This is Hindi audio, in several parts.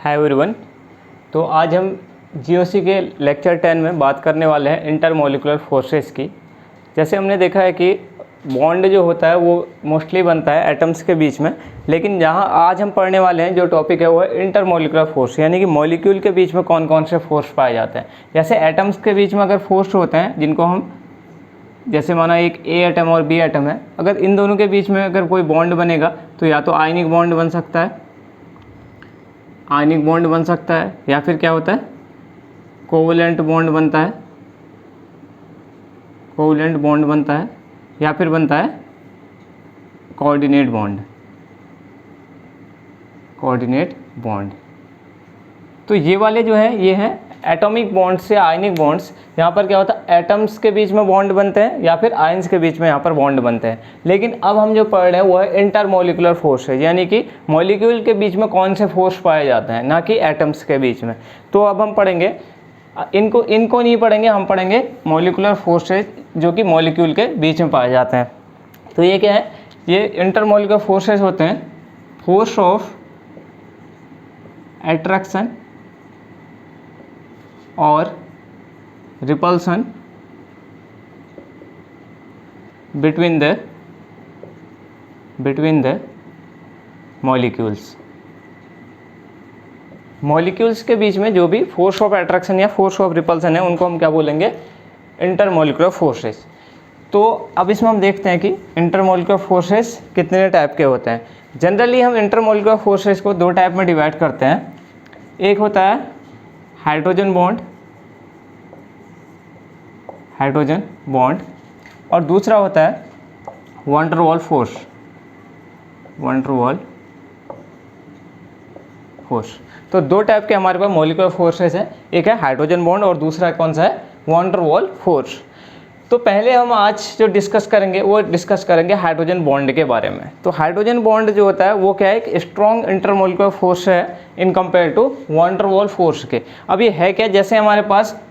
Hi everyone. तो आज हम जीओसी के लेक्चर 10 में बात करने वाले हैं इंटरमोलिकुलर फोर्सेस की। जैसे हमने देखा है कि बॉन्ड जो होता है वो मोस्टली बनता है एटम्स के बीच में, लेकिन जहाँ आज हम पढ़ने वाले हैं जो टॉपिक है वो है इंटरमोलिकुलर फोर्स, यानी कि मॉलिक्यूल के बीच में कौन कौन से फोर्स पाए जाते हैं। जैसे एटम्स के बीच में अगर फोर्स होते हैं जिनको हम, जैसे माना एक ए एटम और बी एटम है, अगर इन दोनों के बीच में अगर कोई बॉन्ड बनेगा तो या तो आयनिक बॉन्ड बन सकता है, आयनिक बॉन्ड बन सकता है, या फिर क्या होता है कोवलेंट बॉन्ड बनता है, कोवलेंट बॉन्ड बनता है, या फिर बनता है कोऑर्डिनेट बॉन्ड, कोऑर्डिनेट बॉन्ड। तो ये वाले जो है ये हैं एटॉमिक बॉन्ड्स या आयनिक बॉन्ड्स। यहाँ पर क्या होता है एटम्स के बीच में बॉन्ड बनते हैं या फिर आयंस के बीच में यहाँ पर बॉन्ड बनते हैं। लेकिन अब हम जो पढ़ रहे हैं वो है इंटरमोलिकुलर फोर्स है, यानी कि मॉलिक्यूल के बीच में कौन से फोर्स पाए जाते हैं, ना कि एटम्स के बीच में। तो अब हम पढ़ेंगे इनको नहीं पढ़ेंगे, हम पढ़ेंगे मॉलिक्यूलर फोर्सेज जो कि मॉलिक्यूल के बीच में पाए जाते हैं। तो ये क्या है, ये इंटरमोलिकुलर फोर्सेज होते हैं फोर्स ऑफ एट्रैक्शन और repulsion between the molecules. Molecules के बीच में जो भी फोर्स ऑफ अट्रैक्शन या फोर्स ऑफ रिपल्सन है उनको हम क्या बोलेंगे, इंटरमोलिकुलर फोर्सेस। तो अब इसमें हम देखते हैं कि इंटरमोलिकुलर फोर्सेस कितने टाइप के होते हैं। जनरली हम इंटरमोलिकुलर फोर्सेस को दो टाइप में डिवाइड करते हैं। एक होता है हाइड्रोजन बॉन्ड और दूसरा होता है वैन डर वाल्स फोर्स। तो दो टाइप के हमारे पास मॉलिक्यूलर फोर्सेस हैं, एक है हाइड्रोजन बॉन्ड और दूसरा कौन सा है, वैन डर वाल्स फोर्स। तो पहले हम आज जो डिस्कस करेंगे वो डिस्कस करेंगे हाइड्रोजन बॉन्ड के बारे में। तो हाइड्रोजन बॉन्ड जो होता है वो क्या है, एक स्ट्रॉन्ग इंटरमोलिकुलर फोर्स है in compare to van der Waals force के। अब ये है क्या, जैसे हमारे पास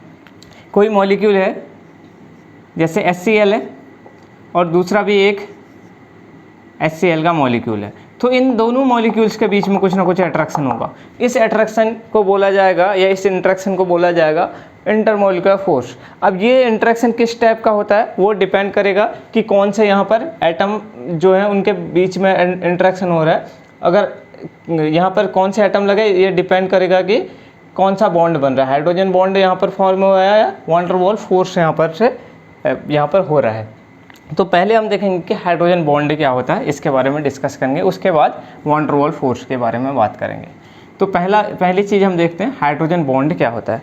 कोई मॉलिक्यूल है, जैसे HCl है और दूसरा भी एक HCl का मॉलिक्यूल है, तो इन दोनों मॉलिक्यूल्स के बीच में कुछ ना कुछ अट्रैक्शन होगा। इस अट्रैक्शन को बोला जाएगा या इस इंटरेक्शन को बोला जाएगा इंटरमोलिकुलर फोर्स। अब ये इंटरेक्शन किस टाइप का होता है वो डिपेंड करेगा कि कौन से यहाँ पर एटम जो है उनके बीच में इंटरेक्शन हो रहा है। अगर यहाँ पर कौन से एटम लगे ये डिपेंड करेगा कि कौन सा बॉन्ड बन रहा है। हाइड्रोजन बॉन्ड यहाँ पर फॉर्म हुआ है या वैन डर वाल्स फोर्स यहाँ पर हो रहा है। तो पहले हम देखेंगे कि हाइड्रोजन बॉन्ड क्या होता है, इसके बारे में डिस्कस करेंगे, उसके बाद वैन डर वाल्स फोर्स के बारे में बात करेंगे। तो पहली चीज़ हम देखते हैं हाइड्रोजन बॉन्ड क्या होता है।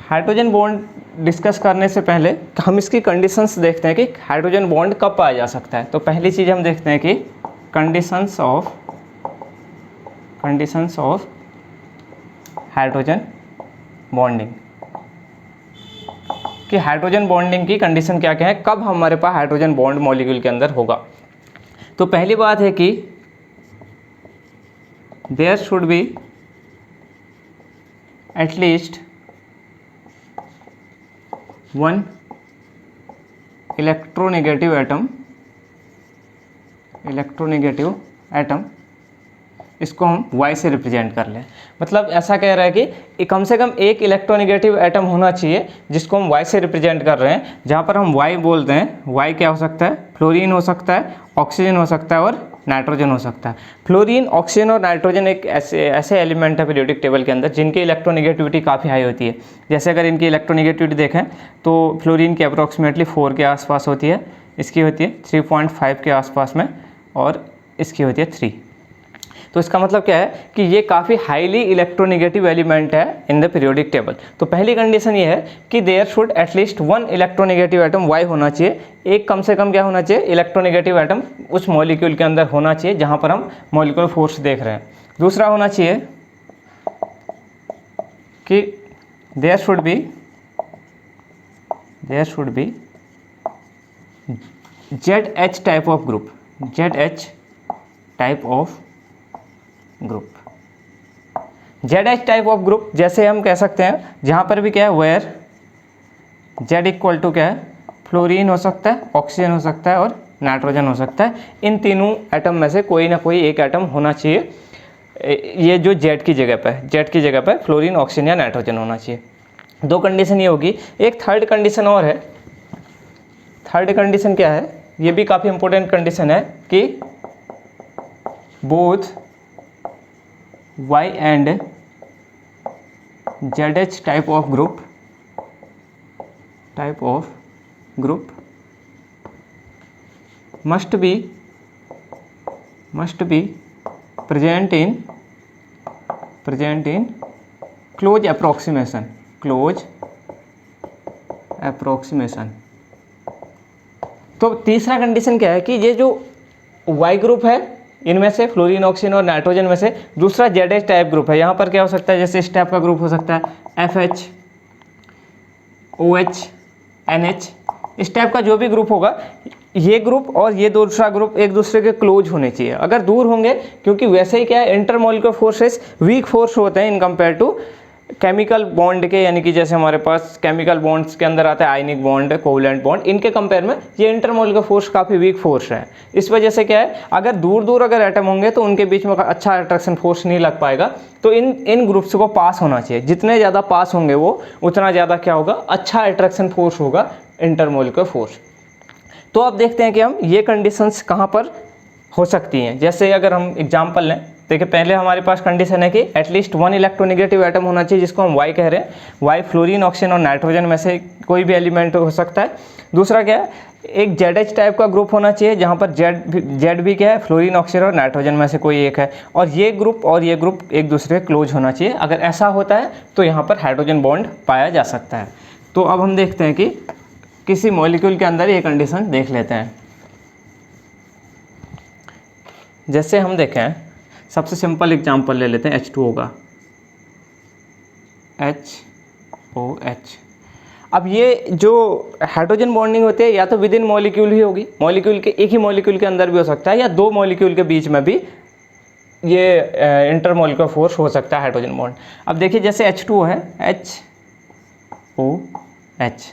हाइड्रोजन बॉन्ड डिस्कस करने से पहले हम इसकी कंडीशंस देखते हैं कि हाइड्रोजन बॉन्ड कब पाया जा सकता है। तो पहली चीज़ हम देखते हैं कि कंडीशंस ऑफ हाइड्रोजन बॉन्डिंग, कि हाइड्रोजन बॉन्डिंग की कंडीशन क्या क्या है, कब हमारे पास हाइड्रोजन बॉन्ड मॉलिक्यूल के अंदर होगा। तो पहली बात है कि there should be at least one electronegative atom, इसको हम Y से रिप्रेजेंट कर लें। मतलब ऐसा कह रहा है कि कम से कम एक इलेक्ट्रोनेगेटिव एटम होना चाहिए जिसको हम Y से रिप्रेजेंट कर रहे हैं। जहाँ पर हम Y बोलते हैं, Y क्या हो सकता है, फ्लोरीन हो सकता है, ऑक्सीजन हो सकता है और नाइट्रोजन हो सकता है। फ्लोरीन, ऑक्सीजन और नाइट्रोजन एक ऐसे एलिमेंट है पीरियोडिक टेबल के अंदर जिनकी इलेक्ट्रोनेगेटिविटी काफ़ी हाई होती है। जैसे अगर इनकी इलेक्ट्रोनेगेटिविटी देखें तो फ्लोरीन की अप्रॉक्सीमेटली 4 के आसपास होती है, इसकी होती है 3.5 के आसपास में और इसकी होती है 3। तो इसका मतलब क्या है कि ये काफ़ी हाईली इलेक्ट्रोनेगेटिव एलिमेंट है इन द पीरियोडिक टेबल। तो पहली कंडीशन ये है कि there should at least one electronegative atom Y होना चाहिए, एक कम से कम क्या होना चाहिए, इलेक्ट्रोनेगेटिव एटम उस मॉलिक्यूल के अंदर होना चाहिए जहाँ पर हम मॉलिक्यूलर फोर्स देख रहे हैं। दूसरा होना चाहिए कि there should be ZH type of group, ZH type of group, जैसे हम कह सकते हैं जहाँ पर भी क्या है, वेयर Z इक्वल टू क्या है, फ्लोरीन हो सकता है, ऑक्सीजन हो सकता है और नाइट्रोजन हो सकता है। इन तीनों एटम में से कोई ना कोई एक एटम होना चाहिए ये जो जेड की जगह पे फ्लोरीन, ऑक्सीजन या नाइट्रोजन होना चाहिए। दो कंडीशन ये होगी। एक थर्ड कंडीशन और है। थर्ड कंडीशन क्या है, ये भी काफ़ी इंपॉर्टेंट कंडीशन है कि both Y and Z H type of group must be present in close approximation। तो तीसरा कंडीशन क्या है कि ये जो वाई ग्रुप है इनमें से फ्लोरीन, ऑक्सीजन और नाइट्रोजन में से दूसरा जेड एच टाइप ग्रुप है। यहाँ पर क्या हो सकता है, जैसे इस टाइप का ग्रुप हो सकता है FH, OH, NH, इस टाइप का जो भी ग्रुप होगा, ये ग्रुप और ये दूसरा ग्रुप एक दूसरे के क्लोज होने चाहिए। अगर दूर होंगे, क्योंकि वैसे ही क्या है, इंटरमॉलिक्यूलर फोर्सेस वीक फोर्स होते हैं in compare to chemical bond के, यानी कि जैसे हमारे पास केमिकल बॉन्ड्स के अंदर आता है आयनिक बॉन्ड, कोवलेंट बॉन्ड, इनके कंपेयर में ये इंटरमॉलिक्यूलर फोर्स काफ़ी वीक फोर्स है। इस वजह से क्या है, अगर दूर अगर एटम होंगे तो उनके बीच में अच्छा अट्रैक्शन फोर्स नहीं लग पाएगा। तो इन ग्रुप्स को पास होना चाहिए। जितने ज़्यादा पास होंगे वो उतना ज़्यादा क्या होगा, अच्छा अट्रैक्शन फोर्स होगा, इंटरमॉलिक्यूलर फोर्स। तो अब देखते हैं कि हम ये कंडीशंस कहाँ पर हो सकती हैं। जैसे अगर हम एग्जांपल लें, देखिए पहले हमारे पास कंडीशन है कि एटलीस्ट 1 इलेक्ट्रोनेगेटिव एटम होना चाहिए, जिसको हम वाई कह रहे हैं। वाई फ्लोरीन, ऑक्सीजन और नाइट्रोजन में से कोई भी एलिमेंट हो सकता है। दूसरा क्या है, एक जेड एच टाइप का ग्रुप होना चाहिए, जहाँ पर जेड भी क्या है, फ्लोरीन, ऑक्सीजन और नाइट्रोजन में से कोई एक है। और ये ग्रुप एक दूसरे के क्लोज होना चाहिए। अगर ऐसा होता है तो यहाँ पर हाइड्रोजन बॉन्ड पाया जा सकता है। तो अब हम देखते हैं कि किसी मॉलिक्यूल के अंदर ये कंडीशन देख लेते हैं। जैसे हम देखें, सबसे सिंपल एग्जांपल ले लेते हैं H2O का, HOH। अब ये जो हाइड्रोजन बॉन्डिंग होती है या तो विद इन मॉलिक्यूल ही होगी, मॉलिक्यूल के एक ही मॉलिक्यूल के अंदर भी हो सकता है, या दो मॉलिक्यूल के बीच में भी ये इंटरमॉलिक्यूलर फोर्स हो सकता है हाइड्रोजन बॉन्ड। अब देखिए जैसे H2O है, HOH,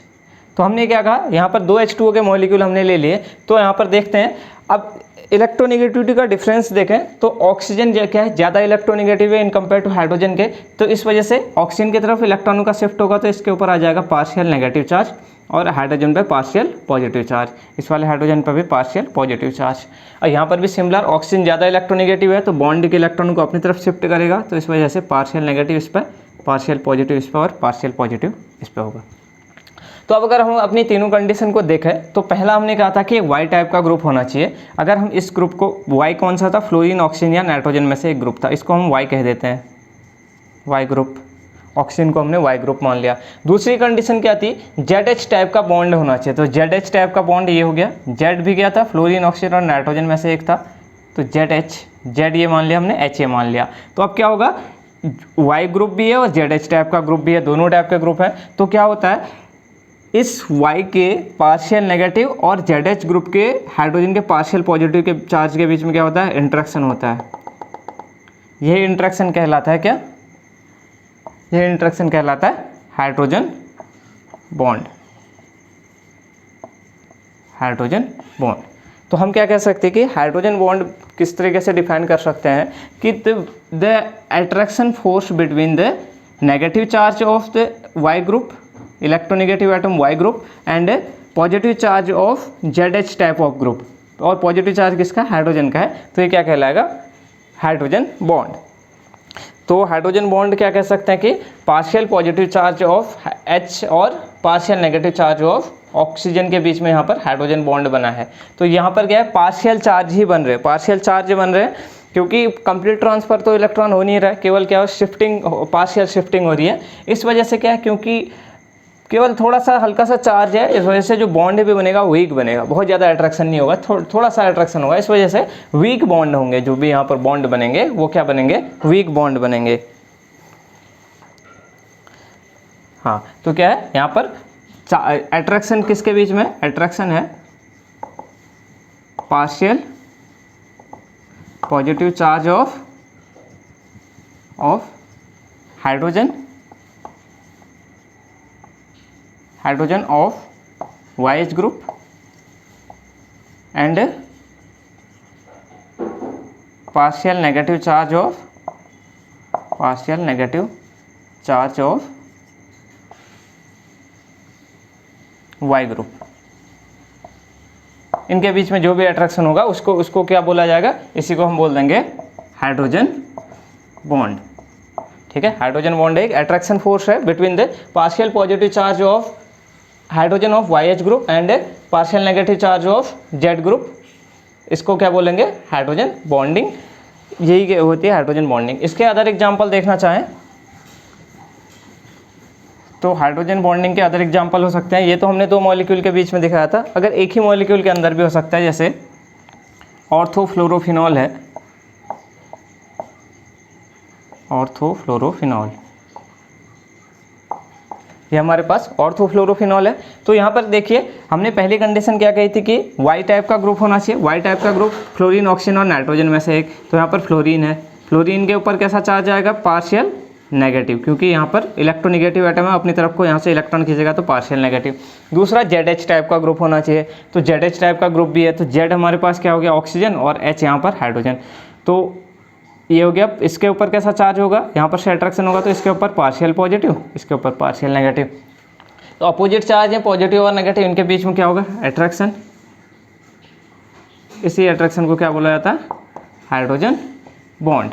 तो हमने क्या कहा, यहाँ पर दो H2O के मॉलिक्यूल हमने ले लिए। तो यहाँ पर देखते हैं, अब इलेक्ट्रोनेगेटिविटी का डिफरेंस देखें तो ऑक्सीजन क्या है, ज़्यादा इलेक्ट्रोनेगेटिव है इन कंपेयर टू हाइड्रोजन के। तो इस वजह से ऑक्सीजन की तरफ इलेक्ट्रॉनों का शिफ्ट होगा, तो इसके ऊपर आ जाएगा पार्शियल नेगेटिव चार्ज, और हाइड्रोजन पे पार्शियल पॉजिटिव चार्ज। इस वाले हाइड्रोजन पर भी पार्शियल पॉजिटिव चार्ज। और यहाँ पर भी सिमिलर, ऑक्सीजन ज़्यादा इलेक्ट्रोनेगेटिव है तो बॉन्ड के इलेक्ट्रॉनों को अपनी तरफ शिफ्ट करेगा, तो इस वजह से पार्शियल नेगेटिव इस पर, पार्शियल पॉजिटिव इस पर और पार्शियल पॉजिटिव इस पर होगा। तो अब अगर हम अपनी तीनों कंडीशन को देखें तो पहला हमने कहा था कि वाई टाइप का ग्रुप होना चाहिए। अगर हम इस ग्रुप को, वाई कौन सा था, फ्लोरीन, ऑक्सीजन या नाइट्रोजन में से एक ग्रुप था, इसको हम वाई कह देते हैं, वाई ग्रुप। ऑक्सीजन को हमने वाई ग्रुप मान लिया। दूसरी कंडीशन क्या थी, जेड एच टाइप का बॉन्ड होना चाहिए। तो जेड एच टाइप का बॉन्ड ये हो गया, जेड भी क्या था, फ्लोरीन, ऑक्सीजन और नाइट्रोजन में से एक था, तो जेड एच, जेड ये मान लिया हमने, एच ये मान लिया। तो अब क्या होगा, वाई ग्रुप भी है और जेड एच टाइप का ग्रुप भी है, दोनों टाइप के ग्रुप है। तो क्या होता है, इस Y के पार्शियल नेगेटिव और ZH ग्रुप के हाइड्रोजन के पार्शियल पॉजिटिव के चार्ज के बीच में क्या होता है, इंटरेक्शन होता है। यही इंटरेक्शन कहलाता है क्या, यह इंटरेक्शन कहलाता है हाइड्रोजन बॉन्ड। हाइड्रोजन बॉन्ड, तो हम क्या कह सकते हैं कि हाइड्रोजन बॉन्ड किस तरीके से डिफाइन कर सकते हैं कि the attraction force between the negative charge of the Y group, electronegative atom Y group, and positive charge of ZH type of group. और पॉजिटिव चार्ज किसका, हाइड्रोजन का है, तो ये क्या कहलाएगा, हाइड्रोजन बॉन्ड। तो हाइड्रोजन बॉन्ड क्या कह सकते हैं कि partial positive charge of H और partial negative charge of oxygen के बीच में यहाँ पर हाइड्रोजन बॉन्ड बना है। तो यहाँ पर क्या है, पार्शियल चार्ज ही बन रहे हैं, पार्शियल चार्ज बन रहे हैं, क्योंकि कंप्लीट ट्रांसफर तो इलेक्ट्रॉन हो नहीं रहा है, केवल क्या, शिफ्टिंग, पार्शियल शिफ्टिंग हो रही है। इस वजह से क्या है, क्योंकि केवल थोड़ा सा हल्का सा चार्ज है, इस वजह से जो बॉन्ड भी बनेगा वीक बनेगा, बहुत ज़्यादा अट्रैक्शन नहीं होगा, थोड़ा सा अट्रैक्शन होगा। इस वजह से वीक बॉन्ड होंगे, जो भी यहाँ पर बॉन्ड बनेंगे वो क्या बनेंगे, वीक बॉन्ड बनेंगे। हाँ, तो क्या है यहाँ पर अट्रैक्शन किसके बीच में, अट्रैक्शन है partial positive charge of hydrogen of YH group and partial negative charge of partial negative charge of Y group. इनके बीच में जो भी अट्रैक्शन होगा उसको क्या बोला जाएगा, इसी को हम बोल देंगे हाइड्रोजन बॉन्ड। ठीक है, हाइड्रोजन बॉन्ड एक अट्रैक्शन फोर्स है between the partial positive charge of hydrogen of Y H group and partial negative charge of Z group. इसको क्या बोलेंगे, हाइड्रोजन बॉन्डिंग। यही होती है हाइड्रोजन बॉन्डिंग। इसके अदर एग्जाम्पल देखना चाहें तो हाइड्रोजन बॉन्डिंग के अदर एग्जाम्पल हो सकते हैं। ये तो हमने दो मॉलिक्यूल के बीच में दिखाया था, अगर एक ही मॉलिक्यूल के अंदर भी हो सकता है, जैसे ऑर्थोफ्लोरोफिनॉल है, ऑर्थोफ्लोरोफिनॉल, ये हमारे पास ऑर्थोफ्लोरोफिनॉल है। तो यहाँ पर देखिए हमने पहली कंडीशन क्या कही थी कि वाई टाइप का ग्रुप होना चाहिए। वाई टाइप का ग्रुप फ्लोरीन, ऑक्सीजन और नाइट्रोजन में से एक। तो यहाँ पर फ्लोरीन है, फ्लोरीन के ऊपर कैसा चार्ज आएगा, पार्शियल नेगेटिव, क्योंकि यहाँ पर इलेक्ट्रोनेगेटिव एटम है, अपनी तरफ को यहाँ से इलेक्ट्रॉन खींचेगा तो पार्शियल नेगेटिव। दूसरा ZH टाइप का ग्रुप होना चाहिए, तो ZH टाइप का ग्रुप भी है। तो Z हमारे पास क्या हो गया, ऑक्सीजन, और H यहाँ पर हाइड्रोजन। तो ये हो गया, इसके ऊपर कैसा चार्ज होगा, यहाँ पर से अट्रैक्शन होगा तो इसके ऊपर पार्शियल पॉजिटिव, इसके ऊपर पार्शियल नेगेटिव। तो अपोजिट चार्ज है, पॉजिटिव और नेगेटिव, इनके बीच में क्या होगा, अट्रैक्शन। इसी अट्रैक्शन को क्या बोला जाता है, हाइड्रोजन बॉन्ड।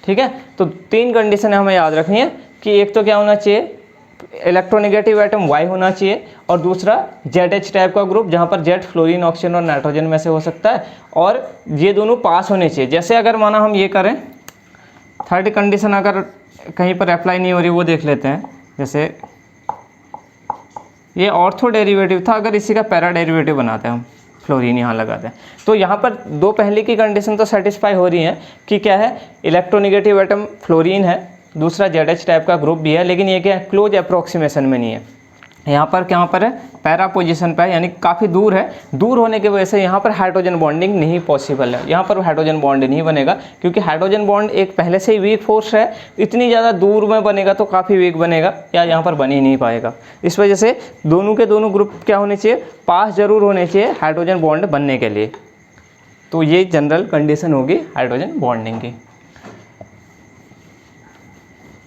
ठीक है, तो तीन कंडीशन हमें याद रखनी है कि एक तो क्या होना चाहिए, इलेक्ट्रोनेगेटिव एटम Y होना चाहिए, और दूसरा ZH टाइप का ग्रुप जहाँ पर Z फ्लोरीन, ऑक्सीजन और नाइट्रोजन में से हो सकता है, और ये दोनों पास होने चाहिए। जैसे अगर माना हम ये करें, थर्ड कंडीशन अगर कहीं पर अप्लाई नहीं हो रही वो देख लेते हैं। जैसे ये ऑर्थो डेरिवेटिव था, अगर इसी का पैरा डेरिवेटिव बनाते हैं हम, फ्लोरीन यहाँ लगाते हैं, तो यहाँ पर दो पहले की कंडीशन तो सेटिस्फाई हो रही हैं कि क्या है, इलेक्ट्रोनेगेटिव एटम फ्लोरीन है, दूसरा ZH टाइप का ग्रुप भी है, लेकिन ये क्या है, क्लोज अप्रोक्सीमेशन में नहीं है। यहाँ पर क्या पर है, पैरा पोजीशन पे है, यानी काफ़ी दूर है। दूर होने की वजह से यहाँ पर हाइड्रोजन बॉन्डिंग नहीं पॉसिबल है, यहाँ पर हाइड्रोजन बॉन्ड नहीं बनेगा, क्योंकि हाइड्रोजन बॉन्ड एक पहले से ही वीक फोर्स है। इतनी ज़्यादा दूर में बनेगा तो काफ़ी वीक बनेगा, या यहाँ पर बन ही नहीं पाएगा। इस वजह से दोनों के दोनों ग्रुप क्या होने चाहिए, पास जरूर होने चाहिए हाइड्रोजन बॉन्ड बनने के लिए। तो ये जनरल कंडीशन होगी हाइड्रोजन बॉन्डिंग की।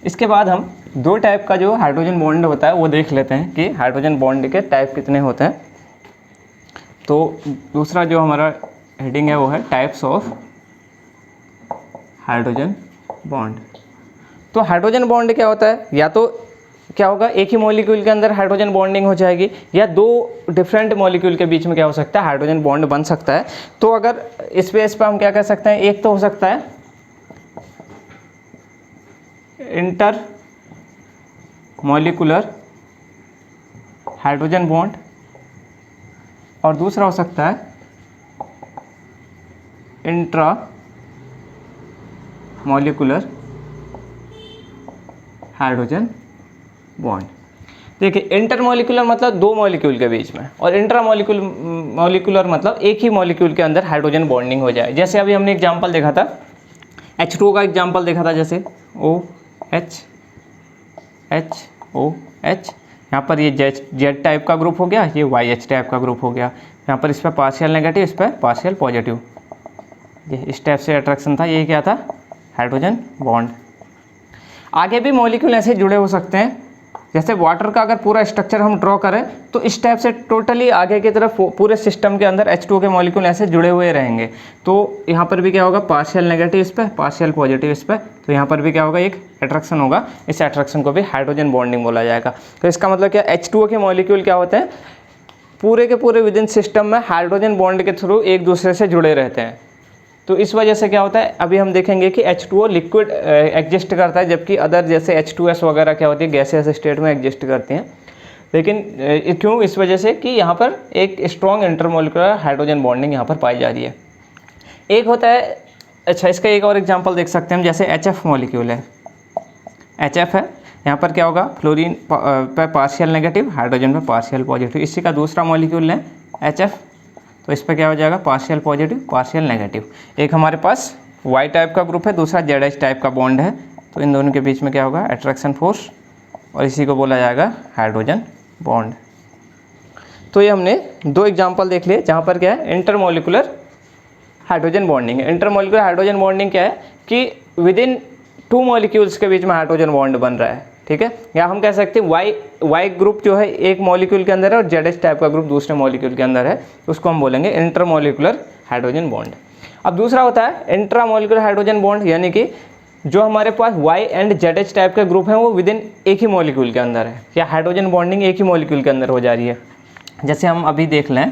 इसके बाद हम दो टाइप का जो हाइड्रोजन बॉन्ड होता है वो देख लेते हैं कि हाइड्रोजन बॉन्ड के टाइप कितने होते हैं। तो दूसरा जो हमारा हेडिंग है वो है टाइप्स ऑफ हाइड्रोजन बॉन्ड। तो हाइड्रोजन बॉन्ड क्या होता है, या तो क्या होगा, एक ही मॉलिक्यूल के अंदर हाइड्रोजन बॉन्डिंग हो जाएगी, या दो डिफरेंट मॉलिक्यूल के बीच में क्या हो सकता है, हाइड्रोजन बॉन्ड बन सकता है। तो अगर इस पे हम क्या कर सकते हैं, एक तो हो सकता है इंटर मॉलिक्यूलर हाइड्रोजन बॉन्ड, और दूसरा हो सकता है इंट्रा मॉलिक्यूलर हाइड्रोजन बॉन्ड। देखिए, इंटर मॉलिक्यूलर मतलब दो मॉलिक्यूल के बीच में, और इंट्रा मॉलिक्यूलर मतलब एक ही मॉलिक्यूल के अंदर हाइड्रोजन बॉन्डिंग हो जाए। जैसे अभी हमने एग्जांपल देखा था, H2O का एग्जांपल देखा था, जैसे OH HOH, यहाँ पर ये Z टाइप का ग्रुप हो गया, ये YH टाइप का ग्रुप हो गया। यहाँ पर इस पर पार्शियल नेगेटिव, इस पर पार्शियल पॉजिटिव, ये इस टाइप से अट्रैक्शन था। ये क्या था, हाइड्रोजन बॉन्ड। आगे भी मॉलिक्यूल ऐसे जुड़े हो सकते हैं, जैसे वाटर का अगर पूरा स्ट्रक्चर हम ड्रॉ करें तो इस टाइप से टोटली आगे की तरफ पूरे सिस्टम के अंदर H2O के मॉलिक्यूल ऐसे जुड़े हुए रहेंगे। तो यहाँ पर भी क्या होगा, पार्शियल नेगेटिव इस पर, पार्शियल पॉजिटिव इस पर, तो यहाँ पर भी क्या होगा, एक अट्रैक्शन होगा। इस अट्रैक्शन को भी हाइड्रोजन बॉन्डिंग बोला जाएगा। तो इसका मतलब क्या, H2O के मॉलिक्यूल क्या होते हैं, पूरे के पूरे विद इन सिस्टम में हाइड्रोजन बॉन्ड के थ्रू एक दूसरे से जुड़े रहते हैं। तो इस वजह से क्या होता है, अभी हम देखेंगे कि H2O लिक्विड एग्जिस्ट करता है, जबकि अदर जैसे H2S वगैरह क्या होती है, गैसेस स्टेट में एग्जिस्ट करती हैं। लेकिन क्यों, इस वजह से कि यहाँ पर एक स्ट्रॉन्ग इंटरमोलिकुलर हाइड्रोजन बॉन्डिंग यहाँ पर पाई जा रही है। एक होता है, अच्छा इसका एक और एग्जांपल देख सकते हैं हम, जैसे HF मॉलिक्यूल है, HF है, यहाँ पर क्या होगा, फ्लोरीन पर पार्शियल नेगेटिव, हाइड्रोजन पर पार्शियल पॉजिटिव। इसी का दूसरा मॉलिक्यूल है HF, तो इस पर क्या हो जाएगा, पार्शियल पॉजिटिव पार्शियल नेगेटिव। एक हमारे पास Y टाइप का ग्रुप है, दूसरा ZH टाइप का बॉन्ड है, तो इन दोनों के बीच में क्या होगा, अट्रैक्शन फोर्स, और इसी को बोला जाएगा हाइड्रोजन बॉन्ड। तो ये हमने दो एग्जांपल देख लिए जहाँ पर क्या है, इंटरमोलिकुलर हाइड्रोजन बॉन्डिंग है। इंटरमोलिकुलर हाइड्रोजन बॉन्डिंग क्या है कि विद इन 2 मॉलिक्यूल्स के बीच में हाइड्रोजन बॉन्ड बन रहा है, ठीक है। या हम कह सकते हैं वाई ग्रुप जो है एक मॉलिक्यूल के अंदर है और जेड टाइप का ग्रुप दूसरे मॉलिक्यूल के अंदर है, उसको हम बोलेंगे इंटरमॉलिक्यूलर हाइड्रोजन बॉन्ड। अब दूसरा होता है इंट्रामॉलिक्यूलर हाइड्रोजन बॉन्ड, यानी कि जो हमारे पास वाई एंड जेड टाइप के ग्रुप हैं वो विद इन एक ही मॉलिक्यूल के अंदर है, या हाइड्रोजन बॉन्डिंग एक ही मॉलिक्यूल के अंदर हो जा रही है। जैसे हम अभी देख लें,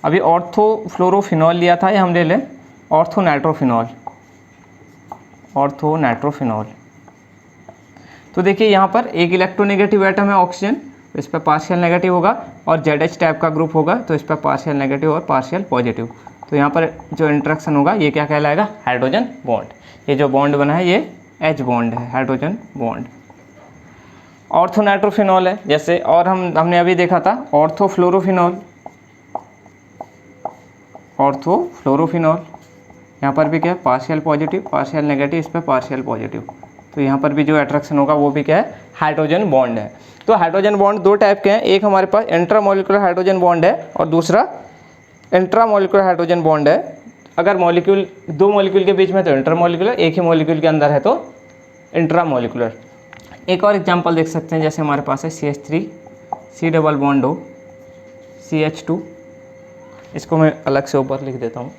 अभी ऑर्थोफ्लोरोफिनॉल लिया था, या हम ले लें ऑर्थोनाइट्रोफिनॉल। तो देखिए यहाँ पर एक इलेक्ट्रोनेगेटिव एटम है ऑक्सीजन, इस पर पार्शियल नेगेटिव होगा, और जेड टाइप का ग्रुप होगा तो इस पर पार्शियल नेगेटिव और पार्शियल पॉजिटिव। तो यहाँ पर जो इंट्रैक्शन होगा ये क्या कहलाएगा, हाइड्रोजन बॉन्ड। ये जो बॉन्ड बना है ये H बॉन्ड है, हाइड्रोजन बॉन्ड। ऑर्थोनाइट्रोफिनॉल है जैसे, और हमने अभी देखा था ऑर्थोफ्लोरोफिनॉल। यहाँ पर भी क्या है, पार्शियल पॉजिटिव पार्शियल नेगेटिव, इस पर पार्शियल पॉजिटिव। तो यहाँ पर भी जो अट्रैक्शन होगा वो भी क्या है, हाइड्रोजन बॉन्ड है। तो हाइड्रोजन बॉन्ड दो टाइप के हैं, एक हमारे पास इंट्रामॉलिक्यूलर हाइड्रोजन बॉन्ड है और दूसरा इंट्रामॉलिक्यूलर हाइड्रोजन बॉन्ड है। अगर मॉलिक्यूल दो मॉलिक्यूल के बीच में तो इंटरमॉलिक्यूलर, एक ही मॉलिक्यूल के अंदर है तो इंट्रामॉलिक्यूलर। एक और एग्जांपल देख सकते हैं, जैसे हमारे पास है CH3 C डबल बॉन्ड हो CH2, इसको मैं अलग से ऊपर लिख देता हूँ।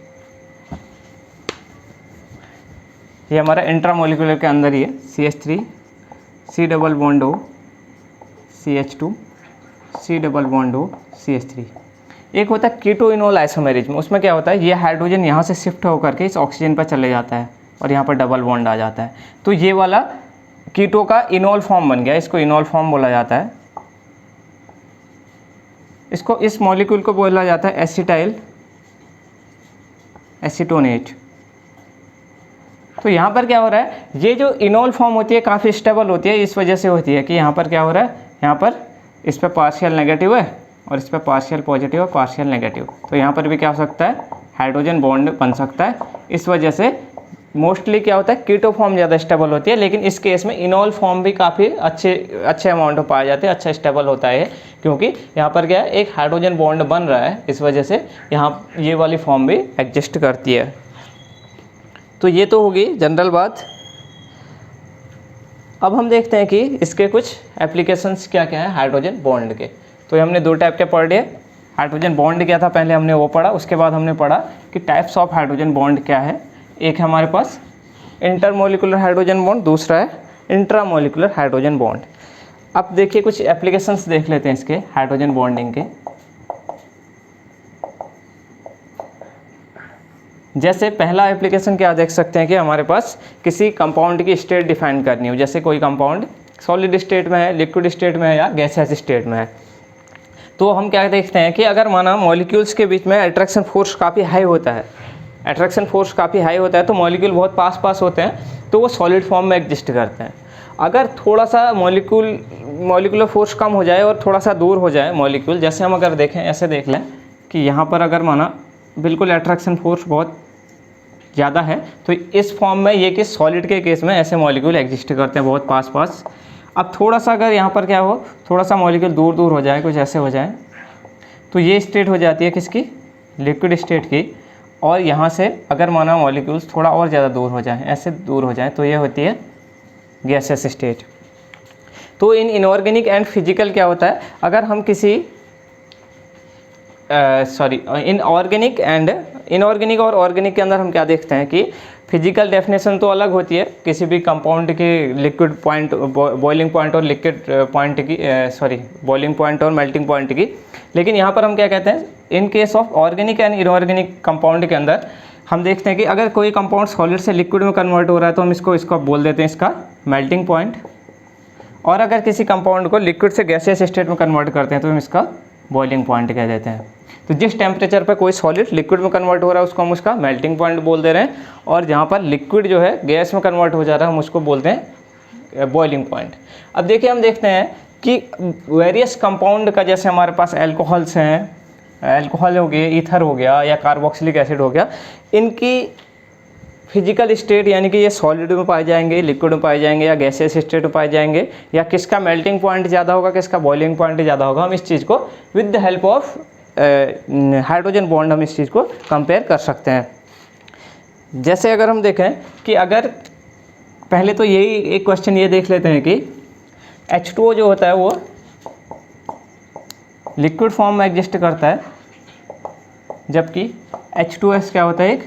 ये हमारा इंट्रामॉलिक्यूलर के अंदर ही है, CH3 C डबल बॉन्ड हो CH2 C डबल बॉन्ड हो CH3। एक होता है कीटोइनोल आइसोमेरिज्म, उसमें क्या होता है, ये हाइड्रोजन यहाँ से शिफ्ट होकर के इस ऑक्सीजन पर चले जाता है और यहाँ पर डबल बॉन्ड आ जाता है। तो ये वाला कीटो का इनोल फॉर्म बन गया, इसको इनोल फॉर्म बोला जाता है। इसको इस मॉलिक्यूल को बोला जाता है एसिटाइल एसीटोनेट। तो यहाँ पर क्या हो रहा है, ये जो इनोल फॉर्म होती है काफ़ी स्टेबल होती है, इस वजह से होती है कि यहाँ पर क्या हो रहा है, यहाँ पर इस पर पार्शियल नेगेटिव है और इस पर पार्शियल पॉजिटिव और पार्शियल नेगेटिव। तो यहाँ पर भी क्या हो सकता है, हाइड्रोजन बॉन्ड बन सकता है। इस वजह से मोस्टली क्या होता है, कीटो फॉर्म ज़्यादा स्टेबल होती है, लेकिन इस केस में इनोल फॉर्म भी काफ़ी अच्छे अमाउंट में पाए जाते हैं, अच्छा स्टेबल होता है, क्योंकि यहाँ पर क्या है, एक हाइड्रोजन बॉन्ड बन रहा है, इस वजह से यहाँ ये वाली फॉर्म भी एग्जिस्ट करती है। तो ये तो होगी जनरल बात। अब हम देखते हैं कि इसके कुछ एप्लीकेशंस क्या क्या है हाइड्रोजन बॉन्ड के। तो हमने दो टाइप के पढ़ लिए, हाइड्रोजन बॉन्ड क्या था पहले हमने वो पढ़ा, उसके बाद हमने पढ़ा कि टाइप्स ऑफ हाइड्रोजन बॉन्ड क्या है। एक है हमारे पास इंटरमॉलिक्यूलर हाइड्रोजन बॉन्ड, दूसरा है इंट्रामॉलिक्यूलर हाइड्रोजन बॉन्ड। अब देखिए कुछ एप्लीकेशंस देख लेते हैं इसके हाइड्रोजन बॉन्डिंग के। जैसे पहला एप्लीकेशन क्या देख सकते हैं कि हमारे पास किसी कंपाउंड की स्टेट डिफाइन करनी हो, जैसे कोई कंपाउंड सॉलिड स्टेट में है, लिक्विड स्टेट में है या गैसियस स्टेट में है। तो हम क्या देखते हैं कि अगर माना मॉलिक्यूल्स के बीच में अट्रैक्शन फोर्स काफ़ी हाई होता है, तो मॉलिक्यूल बहुत पास होते हैं, तो वो सॉलिड फॉर्म में एग्जिस्ट करते हैं। अगर थोड़ा सा मॉलिक्यूलर फोर्स कम हो जाए और थोड़ा सा दूर हो जाए मॉलिक्यूल, जैसे हम अगर देखें, ऐसे देख लें कि यहाँ पर अगर माना बिल्कुल अट्रैक्शन फोर्स बहुत ज़्यादा है, तो इस फॉर्म में ये कि सॉलिड के केस में ऐसे मॉलिक्यूल एग्जिस्ट करते हैं बहुत पास। अब थोड़ा सा अगर यहाँ पर क्या हो, थोड़ा सा मॉलिक्यूल दूर हो जाए, कुछ ऐसे हो जाए, तो ये स्टेट हो जाती है किसकी, लिक्विड स्टेट की। और यहाँ से अगर माना मॉलिक्यूल्स थोड़ा और ज़्यादा दूर हो जाए, ऐसे दूर हो जाए, तो ये होती है गैसियस स्टेट। तो इन इनऑर्गेनिक एंड फिजिकल क्या होता है, अगर हम किसी इनऑर्गेनिक और ऑर्गेनिक के अंदर हम क्या देखते हैं कि फिजिकल डेफिनेशन तो अलग होती है किसी भी कंपाउंड की, लिक्विड पॉइंट, बॉइलिंग पॉइंट और लिक्विड पॉइंट की, बॉइलिंग पॉइंट और मेल्टिंग पॉइंट की। लेकिन यहाँ पर हम क्या कहते हैं, in case of organic and inorganic compound के अंदर हम देखते हैं कि अगर कोई कंपाउंड सॉलिड से लिक्विड में कन्वर्ट हो रहा है तो हम इसको बोल देते हैं इसका मेल्टिंग पॉइंट। और अगर किसी कंपाउंड को लिक्विड से गैसियस स्टेट में कन्वर्ट करते हैं तो हम इसका बॉइलिंग पॉइंट कह देते हैं। तो जिस टेम्परेचर पर कोई सॉलिड लिक्विड में कन्वर्ट हो रहा है उसको हम उसका मेल्टिंग पॉइंट बोल दे रहे हैं, और जहाँ पर लिक्विड जो है गैस में कन्वर्ट हो जा रहा है हम उसको बोलते हैं बॉइलिंग पॉइंट। अब देखिए हम देखते हैं कि वेरियस कंपाउंड का, जैसे हमारे पास एल्कोहल्स हैं, एल्कोहल हो गए, ईथर हो गया या कार्बोक्सिलिक एसिड हो गया, इनकी फिजिकल स्टेट यानी कि ये सॉलिड में पाए जाएंगे, लिक्विड में पाए जाएंगे या गैसियस स्टेट में पाए जाएंगे, या किसका मेल्टिंग पॉइंट ज़्यादा होगा, किसका बॉइलिंग पॉइंट ज़्यादा होगा, हम इस चीज़ को with the help of hydrogen bond हम इस चीज़ को कंपेयर कर सकते हैं। जैसे अगर हम देखें कि अगर पहले तो यही एक क्वेश्चन ये देख लेते हैं कि H2O जो होता है वो लिक्विड फॉर्म में एग्जिस्ट करता है, जबकि H2S क्या होता है, एक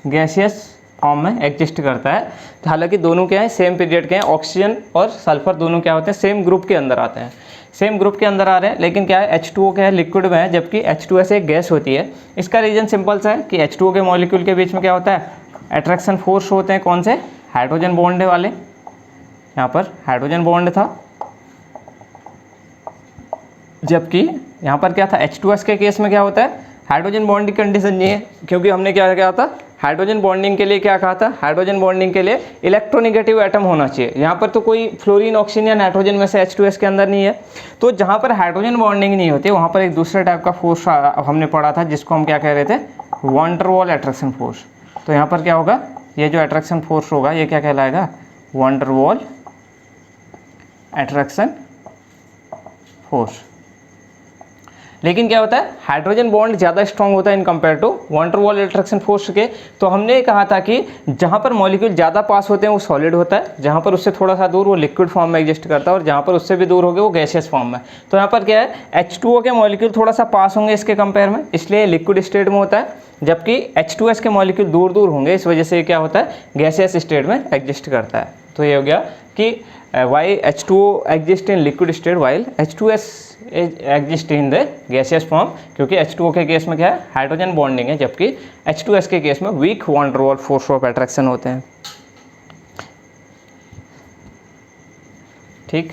गैसियस फॉर्म में एग्जिस्ट करता है। तो हालांकि दोनों क्या है, सेम पीरियड के हैं, ऑक्सीजन और सल्फर दोनों क्या होते हैं, सेम ग्रुप के अंदर आते हैं, सेम ग्रुप के अंदर आ रहे हैं। लेकिन क्या है, H2O क्या है, लिक्विड में है, जबकि H2S एक गैस होती है। इसका रीज़न सिंपल सा है कि H2O के मॉलिक्यूल के बीच में क्या होता है, अट्रैक्शन फोर्स होते हैं। कौन से, हाइड्रोजन बॉन्ड वाले। यहाँ पर हाइड्रोजन बॉन्ड था, जबकि यहाँ पर क्या था, H2S के केस में क्या होता है, हाइड्रोजन बॉन्ड की कंडीशन नहीं है, क्योंकि हमने क्या क्या था, हाइड्रोजन बॉन्डिंग के लिए क्या कहा था, हाइड्रोजन बॉन्डिंग के लिए इलेक्ट्रोनेगेटिव एटम होना चाहिए। यहाँ पर तो कोई फ्लोरीन, ऑक्सीजन या नाइट्रोजन में से H2S के अंदर नहीं है। तो जहाँ पर हाइड्रोजन बॉन्डिंग नहीं होती वहाँ पर एक दूसरे टाइप का फोर्स हमने पढ़ा था, जिसको हम क्या कह रहे थे, वान डर वाल अट्रैक्शन फोर्स। तो यहाँ पर क्या होगा, ये जो अट्रैक्शन फोर्स होगा ये क्या कहलाएगा, वान डर वाल अट्रैक्शन फोर्स। लेकिन क्या होता है, हाइड्रोजन बॉन्ड ज़्यादा स्ट्रॉन्ग होता है इन कंपेयर टू वान डर वाल अट्रैक्शन फोर्स के। तो हमने कहा था कि जहाँ पर मॉलिक्यूल ज़्यादा पास होते हैं वो सॉलिड होता है, जहाँ पर उससे थोड़ा सा दूर वो लिक्विड फॉर्म में एग्जिस्ट करता है, और जहाँ पर उससे भी दूर हो गए वो गैसियस फॉर्म में। तो यहाँ पर क्या है, H2O के मॉलिक्यूल थोड़ा सा पास होंगे इसके कंपेयर में, इसलिए लिक्विड स्टेट में होता है, जबकि H2S के मॉलिक्यूल दूर दूर होंगे, इस वजह से क्या होता है, गैसियस स्टेट में एग्जिस्ट करता है। तो ये हो गया कि why H2O exist in liquid state while H2S exist in the gaseous form, क्योंकि H2O के केस में क्या है, हाइड्रोजन बॉन्डिंग है, जबकि H2S के केस में वीक वान डर वाल फोर्स ऑफ अट्रैक्शन होते हैं। ठीक,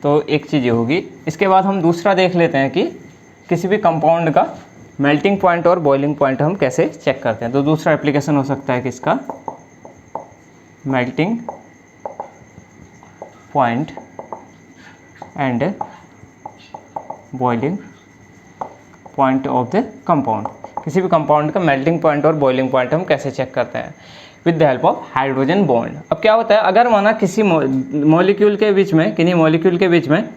तो एक चीज़ ये होगी। इसके बाद हम दूसरा देख लेते हैं कि किसी भी कंपाउंड का मेल्टिंग पॉइंट और बॉइलिंग पॉइंट हम कैसे चेक करते हैं। तो दूसरा एप्लीकेशन हो सकता है किसका, melting point and boiling point of the compound. किसी भी कंपाउंड का मेल्टिंग पॉइंट और बॉइलिंग पॉइंट हम कैसे चेक करते हैं, with the help of hydrogen bond. अब क्या होता है, अगर माना किसी मॉलिक्यूल के बीच में, किन्हीं मॉलिक्यूल के बीच में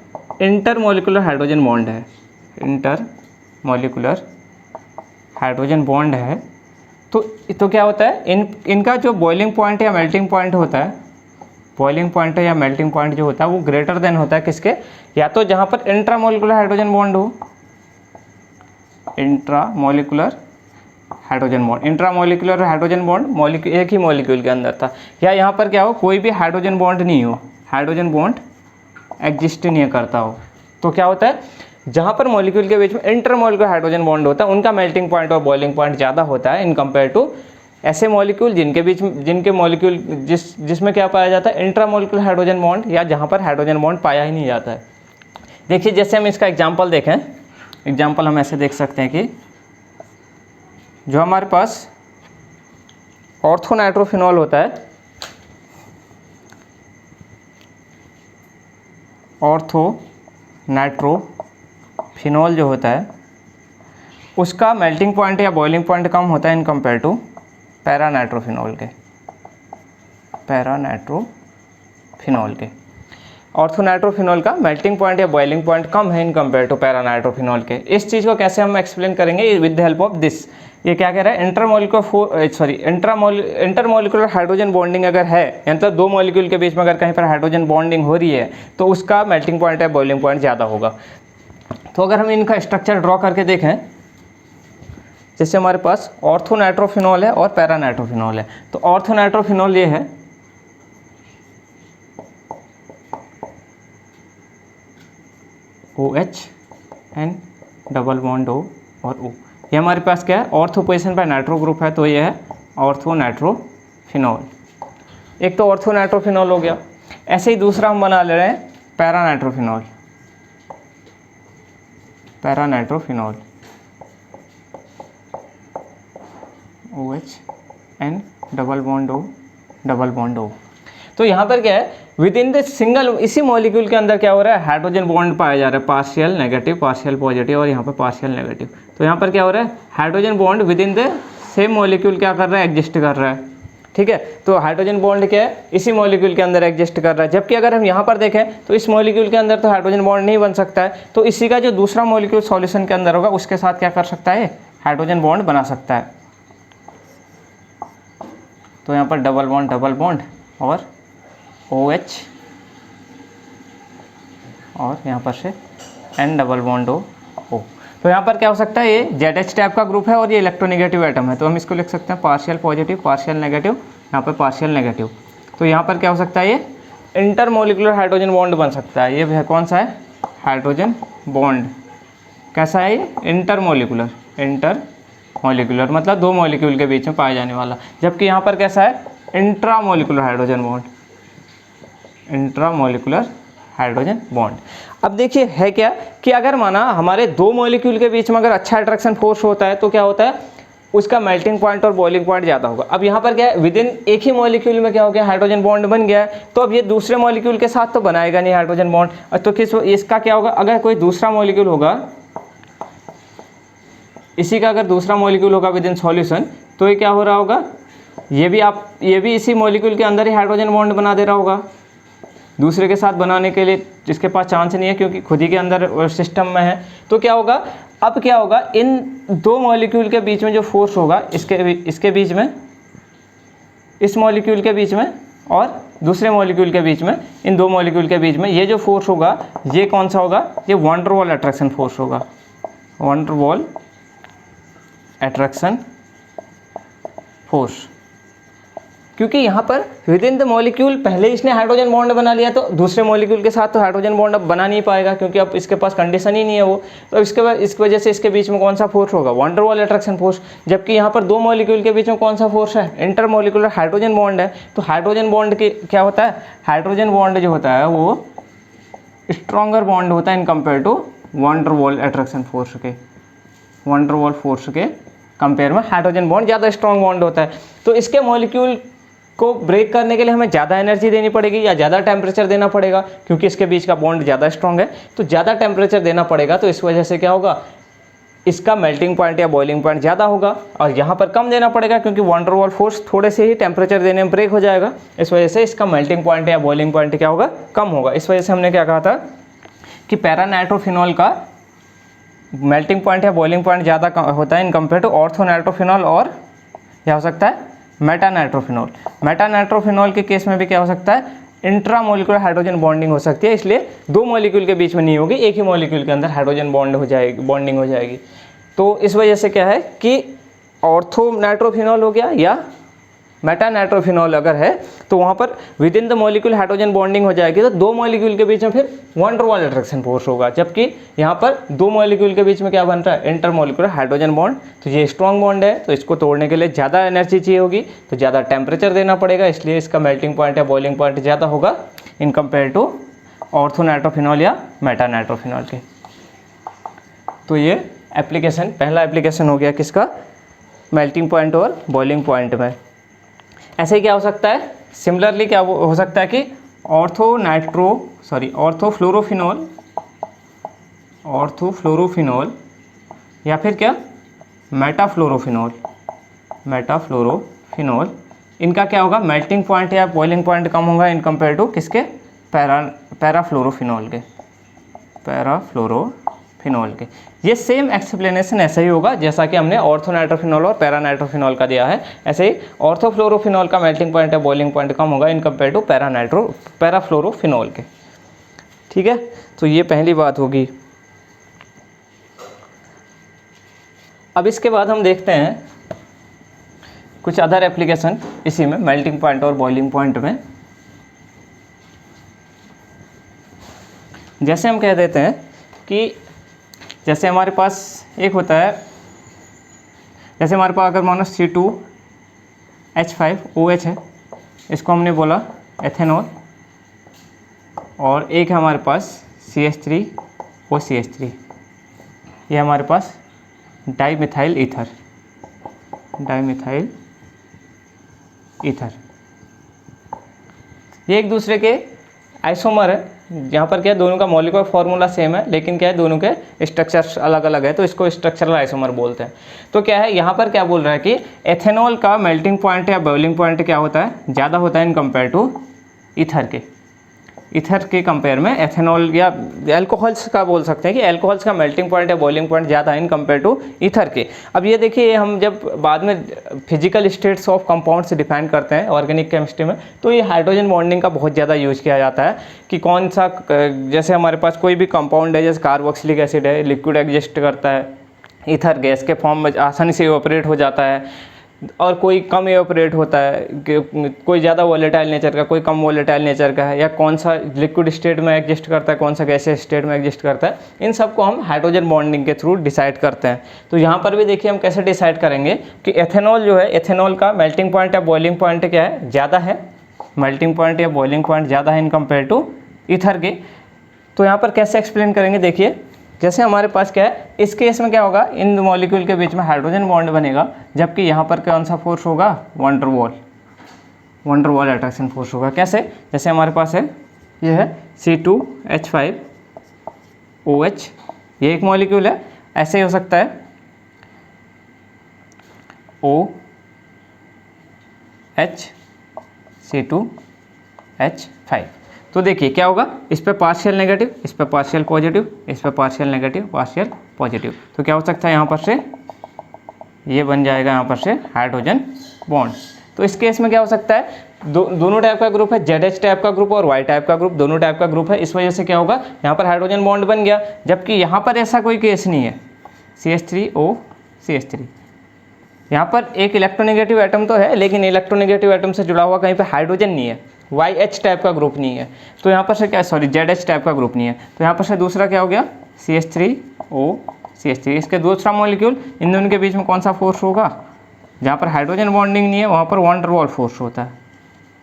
इंटरमॉलिक्यूलर हाइड्रोजन बॉन्ड है, इंटरमॉलिक्यूलर हाइड्रोजन बॉन्ड है, तो क्या होता है, इनका जो बॉइलिंग पॉइंट या मेल्टिंग पॉइंट होता है, बॉइलिंग पॉइंट या मेल्टिंग पॉइंट जो होता है वो ग्रेटर देन होता है किसके, या तो जहाँ पर इंट्रामोलिकुलर हाइड्रोजन बॉन्ड हो, intramolecular hydrogen bond, intramolecular hydrogen bond एक ही मॉलिक्यूल के अंदर था, या यहाँ पर क्या हो, कोई भी हाइड्रोजन बॉन्ड नहीं हो, हाइड्रोजन बॉन्ड एग्जिस्ट नहीं करता हो। तो क्या होता है, जहाँ पर मॉलिक्यूल के बीच में इंटरमोलिकुलर हाइड्रोजन बॉन्ड होता है उनका मेल्टिंग पॉइंट और बॉइलिंग पॉइंट ज़्यादा होता है इन कंपेयर टू ऐसे मॉलिक्यूल जिनके मॉलिक्यूल जिसमें क्या पाया जाता है, इंट्रामोलिकुलर हाइड्रोजन बॉन्ड, या जहाँ पर हाइड्रोजन बॉन्ड पाया ही नहीं जाता है। देखिए जैसे हम इसका एग्जांपल देखें, एग्जांपल हम ऐसे देख सकते हैं कि जो हमारे पास ऑर्थोनाइट्रोफिनॉल होता है, ऑर्थोनाइट्रोफिनॉल जो होता है उसका मेल्टिंग पॉइंट या बॉइलिंग पॉइंट कम होता है इन कंपेयर टू पैरानाइट्रोफिनॉल के, पैरानाइट्रोफिनॉल के। ऑर्थोनाइट्रोफिनॉल का मेल्टिंग पॉइंट या बॉइलिंग पॉइंट कम है इन कंपेयर टू पैरानाइट्रोफिनॉल के। इस चीज़ को कैसे हम एक्सप्लेन करेंगे, with the help of this. ये क्या कह रहा है, इंटरमोलिकुलर हाइड्रोजन बॉन्डिंग अगर है, मतलब दो मॉलिक्यूल के बीच में अगर कहीं पर हाइड्रोजन बॉन्डिंग हो रही है तो उसका मेल्टिंग पॉइंट या बॉइलिंग पॉइंट ज़्यादा होगा। तो अगर हम इनका स्ट्रक्चर ड्रॉ करके देखें, जैसे हमारे पास ऑर्थोनाइट्रोफिनॉल है और पैरानाइट्रोफिनॉल है, तो ऑर्थोनाइट्रोफिनॉल ये है, OH N double bond O और O। ये हमारे पास क्या है, ऑर्थो पोजीशन पर नाइट्रो ग्रुप है, तो ये है ऑर्थोनाइट्रोफिनॉल। एक तो ऑर्थोनाइट्रोफिनॉल हो गया। ऐसे ही दूसरा हम बना ले रहे हैं paranitrophenol, paranitrophenol OH N double bond O double bond O। तो यहाँ पर क्या है, विद इन द सिंगल, इसी मॉलिक्यूल के अंदर क्या हो रहा है, हाइड्रोजन बॉन्ड पाया जा रहा है, पार्शियल नेगेटिव, पार्शियल पॉजिटिव, और यहाँ पर पार्शियल नेगेटिव। तो यहाँ पर क्या हो रहा है, hydrogen bond with in the same molecule क्या कर रहा है, एग्जिस्ट कर रहा है। ठीक है, तो हाइड्रोजन बॉन्ड क्या है, इसी मॉलिक्यूल के अंदर एग्जिस्ट कर रहा है। जबकि अगर हम यहाँ पर देखें तो इस मॉलिक्यूल के अंदर तो हाइड्रोजन बॉन्ड नहीं बन सकता है, तो इसी का जो दूसरा मॉलिक्यूल सॉल्यूशन के अंदर होगा उसके साथ क्या कर सकता है, हाइड्रोजन बॉन्ड बना सकता है। तो यहाँ पर डबल बॉन्ड और OH और यहाँ पर से N डबल बॉन्ड O। तो यहाँ पर क्या हो सकता है, ये ZH टाइप का ग्रुप है और ये इलेक्ट्रोनेगेटिव एटम है, तो हम इसको लिख सकते हैं पार्शियल पॉजिटिव पार्शियल नेगेटिव, यहाँ पर पार्शियल नेगेटिव। तो यहाँ पर क्या हो सकता है, ये इंटरमोलिकुलर हाइड्रोजन बॉन्ड बन सकता है। ये है कौन सा है, हाइड्रोजन बॉन्ड। कैसा है ये, इंटरमोलिकुलर, इंटरमोलिकुलर मतलब दो मॉलिक्यूल के बीच में पाया जाने वाला। जबकि यहाँ पर कैसा है, intramolecular hydrogen bond, intramolecular hydrogen bond. अब देखिए है क्या कि अगर माना हमारे दो मॉलिक्यूल के बीच में अगर अच्छा अट्रैक्शन फोर्स होता है तो क्या होता है, उसका मेल्टिंग पॉइंट और बॉइलिंग पॉइंट ज़्यादा होगा। अब यहाँ पर क्या है, विद इन एक ही मॉलिक्यूल में क्या हो गया, हाइड्रोजन बॉन्ड बन गया है, तो अब ये दूसरे मॉलिक्यूल के साथ तो बनाएगा नहीं हाइड्रोजन बॉन्ड। तो किस इसका क्या होगा, अगर कोई दूसरा मॉलिक्यूल होगा, इसी का अगर दूसरा मॉलिक्यूल होगा विद इन सॉल्यूशन, तो ये क्या हो रहा होगा, ये भी इसी मॉलिक्यूल के अंदर ही हाइड्रोजन बॉन्ड बना दे रहा होगा। दूसरे के साथ बनाने के लिए जिसके पास चांस नहीं है क्योंकि खुद ही के अंदर सिस्टम में है। तो क्या होगा, अब क्या होगा, इन दो मॉलिक्यूल के बीच में जो फोर्स होगा, इसके बीच में, इस मॉलिक्यूल के बीच में और दूसरे मॉलिक्यूल के बीच में, इन दो मॉलिक्यूल के बीच में ये जो फोर्स होगा, ये कौन सा होगा, ये वैन डर वाल अट्रैक्शन फोर्स होगा, वैन डर वाल अट्रैक्शन फोर्स। क्योंकि यहाँ पर विद इन द मॉलिक्यूल पहले इसने हाइड्रोजन बॉन्ड बना लिया, तो दूसरे मॉलिक्यूल के साथ तो हाइड्रोजन बॉन्ड अब बना नहीं पाएगा क्योंकि अब इसके पास कंडीशन ही नहीं है वो। तो इसके बाद इसकी वजह से इसके बीच में कौन सा फोर्स होगा, वैन डर वाल अट्रैक्शन फोर्स। जबकि यहाँ पर दो मॉलिक्यूल के बीच में कौन सा फोर्स है, इंटरमॉलिक्यूलर हाइड्रोजन बॉन्ड है। तो हाइड्रोजन बॉन्ड के क्या होता है, हाइड्रोजन बॉन्ड जो होता है वो स्ट्रॉन्गर बॉन्ड होता है इन कंपेयर टू वैन डर वाल अट्रैक्शन फोर्स के, वैन डर वाल फोर्स के कंपेयर में हाइड्रोजन बॉन्ड ज़्यादा स्ट्रॉन्ग बॉन्ड होता है। तो इसके मॉलिक्यूल को ब्रेक करने के लिए हमें ज़्यादा एनर्जी देनी पड़ेगी या ज़्यादा टेम्परेचर देना पड़ेगा, क्योंकि इसके बीच का बॉन्ड ज़्यादा स्ट्रॉन्ग है, तो ज़्यादा टेम्परेचर देना पड़ेगा। तो इस वजह से क्या होगा, इसका मेल्टिंग पॉइंट या बॉइलिंग पॉइंट ज़्यादा होगा, और यहाँ पर कम देना पड़ेगा क्योंकि वैन डर वाल फोर्स थोड़े से ही टेम्परेचर देने में ब्रेक हो जाएगा। इस वजह से इसका मेल्टिंग पॉइंट या बॉइलिंग पॉइंट क्या होगा, कम होगा। इस वजह से हमने क्या कहा था कि पैरानाइट्रोफिनॉल का मेल्टिंग पॉइंट या बॉइलिंग पॉइंट ज़्यादा होता है इन कंपेयर टू ऑर्थोनाइट्रोफिनॉल और क्या हो सकता है, मेटानाइट्रोफिनॉल। मेटानाइट्रोफिनॉल के केस में भी क्या हो सकता है, इंट्रामोलिकुलर हाइड्रोजन बॉन्डिंग हो सकती है, इसलिए दो मॉलिक्यूल के बीच में नहीं होगी, एक ही मॉलिक्यूल के अंदर हाइड्रोजन बॉन्ड हो जाएगी, बॉन्डिंग हो जाएगी। तो इस वजह से क्या है कि ऑर्थोनाइट्रोफिनॉल हो गया या मेटानाइट्रोफिनॉल अगर है तो वहाँ पर with in the molecule hydrogen bonding हो जाएगी, तो दो मॉलिक्यूल के बीच में फिर वैन डर वाल अट्रैक्शन फोर्स होगा। जबकि यहाँ पर दो मॉलिक्यूल के बीच में क्या बन रहा है, इंटरमॉलिक्यूलर हाइड्रोजन बॉन्ड। तो ये स्ट्रॉन्ग बॉन्ड है, तो इसको तोड़ने के लिए ज़्यादा एनर्जी चाहिए होगी, तो ज़्यादा टेम्परेचर देना पड़ेगा, इसलिए इसका मेल्टिंग पॉइंट या बॉइलिंग पॉइंट ज़्यादा होगा इन कंपेयर टू ऑर्थोनाइट्रोफिनॉल या मेटानाइट्रोफिनॉल के। तो ये एप्लीकेशन, पहला एप्लीकेशन हो गया किसका, मेल्टिंग पॉइंट और बॉइलिंग पॉइंट में। ऐसे ही क्या हो सकता है, सिमिलरली क्या हो सकता है कि ऑर्थोफ्लोरोफिनॉल या फिर क्या मेटाफ्लोरोफिनॉल, इनका क्या होगा, मेल्टिंग पॉइंट या बॉइलिंग पॉइंट कम होगा इन कंपेयर टू किसके, पैराफ्लोरोफिनॉल के। ये सेम एक्सप्लेनेशन ऐसा ही होगा जैसा कि हमने ऑर्थोनाइट्रोफिनॉल और पैरानाइट्रोफिनॉल का दिया है। ऐसे ही ऑर्थोफ्लोरोफिनॉल का मेल्टिंग पॉइंट या बॉइलिंग पॉइंट कम होगा इन कंपेयर टू पैराफ्लोरोफिनॉल के। ठीक है, तो ये पहली बात होगी। अब इसके बाद हम देखते हैं कुछ अदर एप्लीकेशन इसी में, मेल्टिंग पॉइंट और बॉइलिंग पॉइंट में। जैसे हम कह देते हैं कि जैसे हमारे पास एक होता है, जैसे हमारे पास अगर मानो C2H5OH है, इसको हमने बोला एथेनॉल, और एक है हमारे पास CH3OCH3, ये हमारे पास डाईमिथाइल ईथर। ये एक दूसरे के आइसोमर है, यहाँ पर क्या है, दोनों का मॉलिक्यूलर फार्मूला सेम है, लेकिन क्या है, दोनों के स्ट्रक्चर्स अलग अलग है, तो इसको स्ट्रक्चरल आइसोमर बोलते हैं। तो क्या है, यहाँ पर क्या बोल रहा है कि एथेनॉल का मेल्टिंग पॉइंट या बॉइलिंग पॉइंट क्या होता है, ज़्यादा होता है इन कंपेयर टू ईथर के। ईथर के कंपेयर में एथेनॉल या एल्कोहल्स का बोल सकते हैं कि एल्कोहल्स का मेल्टिंग पॉइंट या बॉइलिंग पॉइंट ज़्यादा है इन कंपेयर टू ईथर के। अब ये देखिए, हम जब बाद में physical states of compounds define करते हैं ऑर्गेनिक केमिस्ट्री में, तो ये हाइड्रोजन बॉन्डिंग का बहुत ज़्यादा यूज किया जाता है कि कौन सा, जैसे हमारे पास कोई भी कंपाउंड है, जैसे कार्बोक्सिलिक एसिड है, लिक्विड एग्जिस्ट करता है ईथर गैस के फॉर्म में, आसानी से इवेपोरेट हो जाता है, और कोई कम इवेपोरेट होता है, कोई ज़्यादा वोलेटाइल नेचर का, कोई कम वोलेटाइल नेचर का है, या कौन सा लिक्विड स्टेट में एग्जिस्ट करता है, कौन सा गैसीय स्टेट में एग्जिस्ट करता है, इन सब को हम हाइड्रोजन बॉन्डिंग के थ्रू डिसाइड करते हैं। तो यहाँ पर भी देखिए हम कैसे डिसाइड करेंगे कि एथेनॉल जो है, एथेनॉल का मेल्टिंग पॉइंट या बॉइलिंग पॉइंट क्या है, ज़्यादा है, मेल्टिंग पॉइंट या बॉइलिंग पॉइंट ज़्यादा है इन कंपेयर टू ईथर के। तो यहाँ पर कैसे एक्सप्लेन करेंगे, देखिए जैसे हमारे पास क्या है, इस केस में क्या होगा, इन मॉलिक्यूल के बीच में हाइड्रोजन बॉन्ड बनेगा, जबकि यहाँ पर कौन सा फोर्स होगा, वंडर वॉल अट्रैक्शन फोर्स होगा। कैसे, जैसे हमारे पास है, ये है C2H5OH, ये एक मॉलिक्यूल है, ऐसे ही हो सकता है OH, C2H5। तो देखिए क्या होगा, इस पे पार्शियल नेगेटिव, इस पे पार्शियल पॉजिटिव, इस पे पार्शियल नेगेटिव, पार्शियल पॉजिटिव। तो क्या हो सकता है, यहाँ पर से ये बन जाएगा यहाँ पर से हाइड्रोजन बॉन्ड। तो इस केस में क्या हो सकता है, दोनों टाइप का ग्रुप है, ZH टाइप का ग्रुप और Y टाइप का ग्रुप, दोनों टाइप का ग्रुप है। इस वजह से क्या होगा, यहाँ पर हाइड्रोजन बॉन्ड बन गया, जबकि यहाँ पर ऐसा कोई केस नहीं है, CH3O यहाँ पर एक इलेक्ट्रोनेगेटिव एटम तो है, लेकिन इलेक्ट्रोनेगेटिव एटम से जुड़ा हुआ कहीं पे हाइड्रोजन नहीं है, YH टाइप का ग्रुप नहीं है। तो यहाँ पर से क्या, सॉरी ZH टाइप का ग्रुप नहीं है। तो यहाँ पर से दूसरा क्या हो गया, CH3O, इसके दूसरा मॉलिक्यूल, इन दोनों के बीच में कौन सा फोर्स होगा, जहाँ पर हाइड्रोजन बॉन्डिंग नहीं है वहाँ पर वंडर वॉल फोर्स होता है,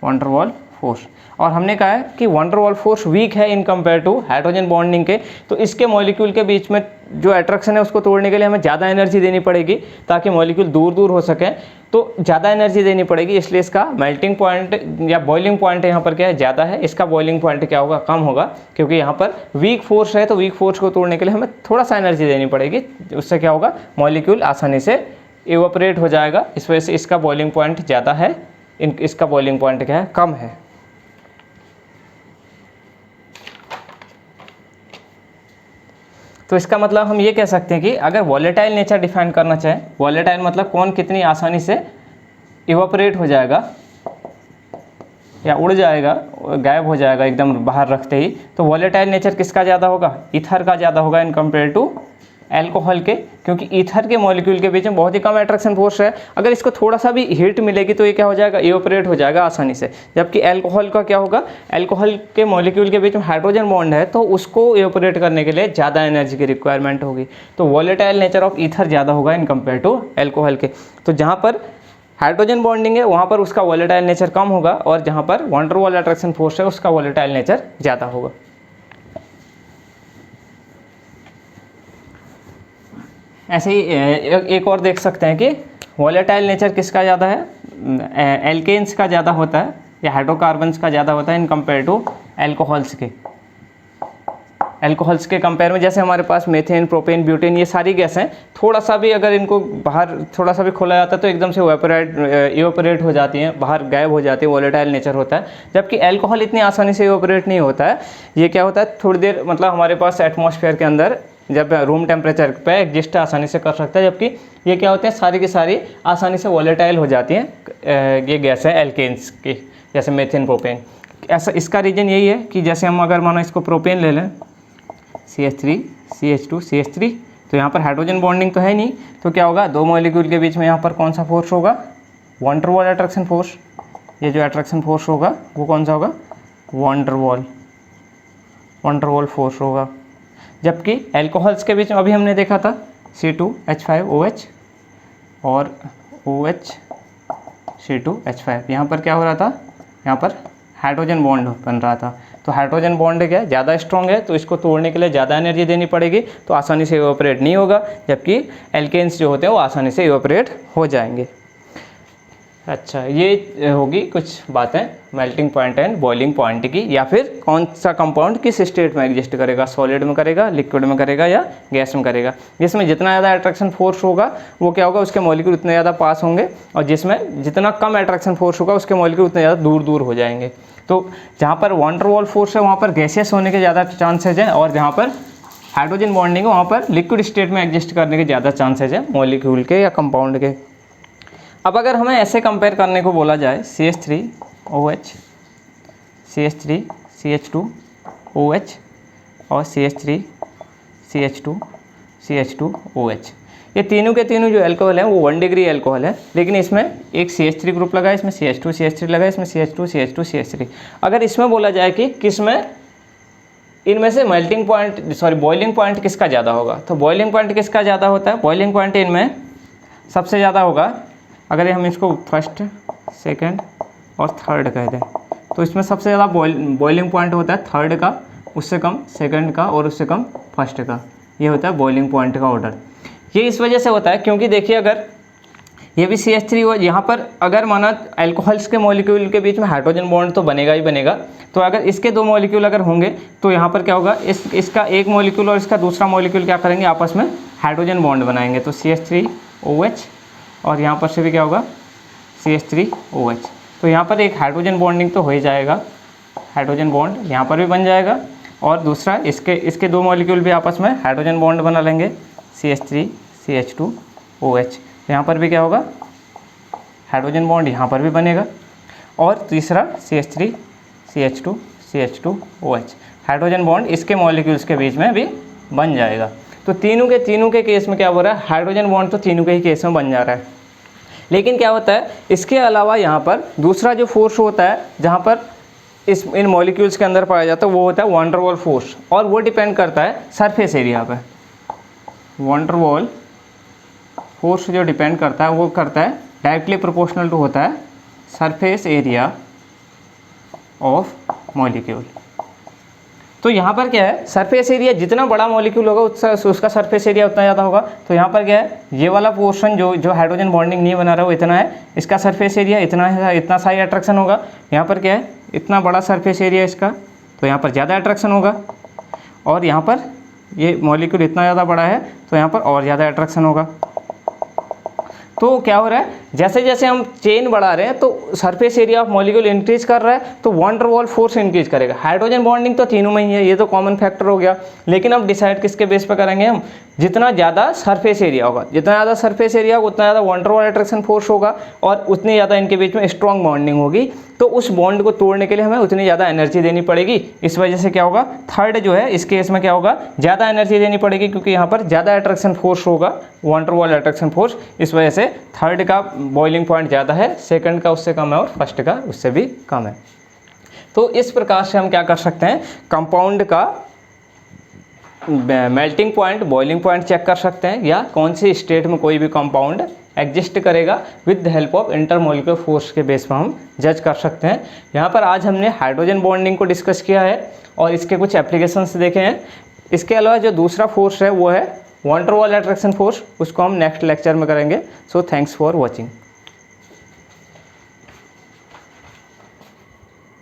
वंडर वॉल फोर्स। और हमने कहा है कि वंडर वॉल फोर्स वीक है in compare to hydrogen bonding के। तो इसके मॉलिक्यूल के बीच में जो अट्रैक्शन है उसको तोड़ने के लिए हमें ज़्यादा एनर्जी देनी पड़ेगी, ताकि मॉलिक्यूल दूर दूर हो सके, तो ज़्यादा एनर्जी देनी पड़ेगी, इसलिए इसका मेल्टिंग पॉइंट या बॉइलिंग पॉइंट यहाँ पर क्या है, ज़्यादा है, इसका बॉइलिंग पॉइंट क्या होगा, कम होगा, क्योंकि यहाँ पर वीक फोर्स है। तो वीक फोर्स को तोड़ने के लिए हमें थोड़ा सा एनर्जी देनी पड़ेगी, उससे क्या होगा, मॉलिक्यूल आसानी से इवेपोरेट हो जाएगा। इस वजह से इसका बॉइलिंग पॉइंट ज़्यादा है, इसका बॉइलिंग पॉइंट क्या है, कम है। तो इसका मतलब हम ये कह सकते हैं कि अगर वॉलेटाइल नेचर डिफाइन करना चाहें, वॉलेटाइल मतलब कौन कितनी आसानी से इवेपोरेट हो जाएगा या उड़ जाएगा, गायब हो जाएगा एकदम बाहर रखते ही, तो वॉलेटाइल नेचर किसका ज़्यादा होगा, ईथर का ज़्यादा होगा इन कंपेयर टू एल्कोहल के, क्योंकि ईथर के मॉलिक्यूल के बीच में बहुत ही कम अट्रैक्शन फोर्स है। अगर इसको थोड़ा सा भी हीट मिलेगी तो ये क्या हो जाएगा, इवेपोरेट हो जाएगा आसानी से। जबकि एल्कोहल का क्या होगा, एल्कोहल के मॉलिक्यूल के बीच में हाइड्रोजन बॉन्ड है, तो उसको इवेपोरेट करने के लिए ज़्यादा एनर्जी की रिक्वायरमेंट होगी। तो वॉलेटाइल नेचर ऑफ ईथर ज़्यादा होगा इन कंपेयर टू एल्कोहल के। तो जहाँ पर हाइड्रोजन बॉन्डिंग है वहाँ पर उसका वॉलेटाइल नेचर कम होगा, और जहाँ पर वंडर वॉल अट्रैक्शन फोर्स है उसका वॉलेटाइल नेचर ज़्यादा होगा। ऐसे ही एक और देख सकते हैं कि वॉलेटाइल नेचर किसका ज़्यादा है, एल्केन्स का ज़्यादा होता है या हाइड्रोकार्बन्स का ज़्यादा होता है इन कंपेयर टू एल्कोहल्स के। एल्कोहल्स के कंपेयर में जैसे हमारे पास मेथेन, प्रोपेन, ब्यूटेन, ये सारी गैस हैं, थोड़ा सा भी अगर इनको बाहर थोड़ा सा भी खोला जाता है तो एकदम से इवेपोरेट हो जाती हैं, बाहर गायब हो जाती है, वॉलेटाइल नेचर होता है। जबकि एल्कोहल इतनी आसानी से इवेपोरेट नहीं होता है, ये क्या होता है, थोड़ी देर मतलब हमारे पास एटमॉस्फेयर के अंदर जब रूम टेम्परेचर पे एग्जिस्ट आसानी से कर सकता है, जबकि ये क्या होते हैं, सारी की सारी आसानी से वॉलेटाइल हो जाती हैं। ये गैस है एल्केन्स की, जैसे मेथेन, प्रोपेन। ऐसा इसका रीज़न यही है कि जैसे हम अगर मानो इसको प्रोपेन ले लें, CH3 CH2 CH3, तो यहाँ पर हाइड्रोजन बॉन्डिंग तो है नहीं, तो क्या होगा, दो मॉलिक्यूल के बीच में यहाँ पर कौन सा फोर्स होगा, वंडर वॉल अट्रैक्शन फोर्स। ये जो अट्रैक्शन फोर्स होगा वो कौन सा होगा, वंडर वॉल फोर्स होगा। जबकि एल्कोहल्स के बीच में अभी हमने देखा था C2H5OH और OH C2H5, यहाँ पर क्या हो रहा था, यहाँ पर हाइड्रोजन बॉन्ड बन रहा था। तो हाइड्रोजन बॉन्ड क्या है, ज़्यादा स्ट्रॉन्ग है, तो इसको तोड़ने के लिए ज़्यादा एनर्जी देनी पड़ेगी, तो आसानी से इवेपोरेट नहीं होगा। जबकि एल्केन्स जो होते हैं वो आसानी से इवेपोरेट हो जाएंगे। अच्छा, ये होगी कुछ बातें melting point and boiling point की, या फिर कौन सा कंपाउंड किस स्टेट में एग्जिस्ट करेगा, सॉलिड में करेगा, लिक्विड में करेगा या गैस में करेगा। जिसमें जितना ज़्यादा अट्रैक्शन फोर्स होगा वो क्या होगा, उसके मॉलिक्यूल उतने ज़्यादा पास होंगे, और जिसमें जितना कम अट्रैक्शन फोर्स होगा उसके मॉलिक्यूल उतने ज़्यादा दूर दूर हो जाएंगे। तो जहाँ पर वान डेर वाल फोर्स है वहाँ पर गैसियस होने के ज़्यादा चांसेज हैं, और जहाँ पर हाइड्रोजन बॉन्डिंग है वहाँ पर लिक्विड स्टेट में एग्जिस्ट करने के ज़्यादा चांसेज हैं मॉलिक्यूल के या कंपाउंड के। अब अगर हमें ऐसे कंपेयर करने को बोला जाए CH3OH, CH3 CH2OH और CH3 CH2 OH, ये तीनों के तीनों जो एल्कोहल हैं वो 1 डिग्री एल्कोहल है, लेकिन इसमें एक CH3 ग्रुप लगा है, इसमें CH2 लगा है, इसमें CH2 अगर इसमें बोला जाए कि किसमें इनमें से बॉइलिंग पॉइंट किसका ज़्यादा होगा, तो बॉइलिंग पॉइंट किसका ज़्यादा होता है, बॉइलिंग पॉइंट इनमें सबसे ज़्यादा होगा। अगर हम इसको फर्स्ट, सेकंड और थर्ड कह दें तो इसमें सबसे ज़्यादा बॉइलिंग पॉइंट होता है थर्ड का, उससे कम सेकंड का और उससे कम फर्स्ट का। ये होता है बॉइलिंग पॉइंट का ऑर्डर। ये इस वजह से होता है क्योंकि देखिए अगर ये भी CH3 हो, यहाँ पर अगर माना अल्कोहल्स के मॉलिक्यूल के बीच में हाइड्रोजन बॉन्ड तो बनेगा ही बनेगा, तो अगर इसके दो मॉलिक्यूल अगर होंगे तो यहाँ पर क्या होगा, इसका एक मॉलिक्यूल और इसका दूसरा मॉलिक्यूल क्या करेंगे, आपस में हाइड्रोजन बॉन्ड बनाएंगे। तो CH3OH और यहाँ पर से भी क्या होगा CH3OH, तो यहाँ पर एक हाइड्रोजन बॉन्डिंग तो हो ही जाएगा, हाइड्रोजन बॉन्ड यहाँ पर भी बन जाएगा, और दूसरा इसके दो मॉलिक्यूल भी आपस में हाइड्रोजन बॉन्ड बना लेंगे CH3 CH2OH, यहाँ पर भी क्या होगा हाइड्रोजन बॉन्ड यहाँ पर भी बनेगा, और तीसरा CH3 CH2OH, हाइड्रोजन बॉन्ड इसके मॉलिक्यूल्स के बीच में भी बन जाएगा। तो तीनों के केस में क्या हो रहा है, हाइड्रोजन बॉन्ड तो तीनों के ही केस में बन जा रहा है। लेकिन क्या होता है, इसके अलावा यहाँ पर दूसरा जो फोर्स होता है जहाँ पर इन मॉलिक्यूल्स के अंदर पाया जाता है वो होता है वान डेर वाल फोर्स, और वो डिपेंड करता है सरफेस एरिया पे। वान डेर वाल फोर्स जो डिपेंड करता है वो करता है डायरेक्टली प्रोपोर्शनल टू होता है सरफेस एरिया ऑफ मॉलिक्यूल। तो यहाँ पर क्या है, सरफेस एरिया जितना बड़ा मॉलिक्यूल होगा उसका सरफेस एरिया उतना ज़्यादा होगा। तो यहाँ पर क्या है, ये वाला पोर्शन जो हाइड्रोजन बॉन्डिंग नहीं बना रहा है वो इतना है, इसका सरफेस एरिया इतना है, इतना सा ही अट्रैक्शन होगा। यहाँ पर क्या है, इतना बड़ा सरफेस एरिया इसका, तो यहाँ पर ज़्यादा अट्रैक्शन होगा, और यहाँ पर ये मॉलिक्यूल इतना ज़्यादा बड़ा है तो यहाँ पर और ज़्यादा अट्रैक्शन होगा। तो क्या हो रहा है, जैसे जैसे हम चेन बढ़ा रहे हैं तो surface area of molecule increase कर रहा है, तो वान डेर वाल फोर्स इंक्रीज करेगा। हाइड्रोजन बॉन्डिंग तो तीनों में ही है, ये तो कॉमन फैक्टर हो गया, लेकिन अब डिसाइड किसके बेस पर करेंगे हम, जितना ज़्यादा सरफेस एरिया होगा, जितना ज़्यादा सरफेस एरिया होगा उतना ज़्यादा वान डेर वाल अट्रैक्शन फोर्स होगा, और उतनी ज़्यादा इनके बीच में स्ट्रॉन्ग बॉन्डिंग होगी। तो उस बॉन्ड को तोड़ने के लिए हमें उतनी ज़्यादा एनर्जी देनी पड़ेगी। इस वजह से क्या होगा, थर्ड जो है इस केस में क्या होगा, ज़्यादा एनर्जी देनी पड़ेगी, क्योंकि यहाँ पर ज़्यादा अट्रैक्शन फोर्स होगा, वान डेर वाल अट्रैक्शन फोर्स। इस वजह से थर्ड का बॉइलिंग पॉइंट ज़्यादा है, सेकंड का उससे कम है, और फर्स्ट का उससे भी कम है। तो इस प्रकार से हम क्या कर सकते हैं, कंपाउंड का melting point, boiling point check कर सकते हैं, या कौन सी स्टेट में कोई भी कंपाउंड एग्जिस्ट करेगा with the help of intermolecular force के बेस पर हम जज कर सकते हैं। यहाँ पर आज हमने हाइड्रोजन बॉन्डिंग को डिस्कस किया है और इसके कुछ एप्लीकेशंस देखे हैं। इसके अलावा जो दूसरा फोर्स है वो है वान डेर वाल अट्रैक्शन फोर्स, उसको हम नेक्स्ट लेक्चर में करेंगे। So thanks for watching.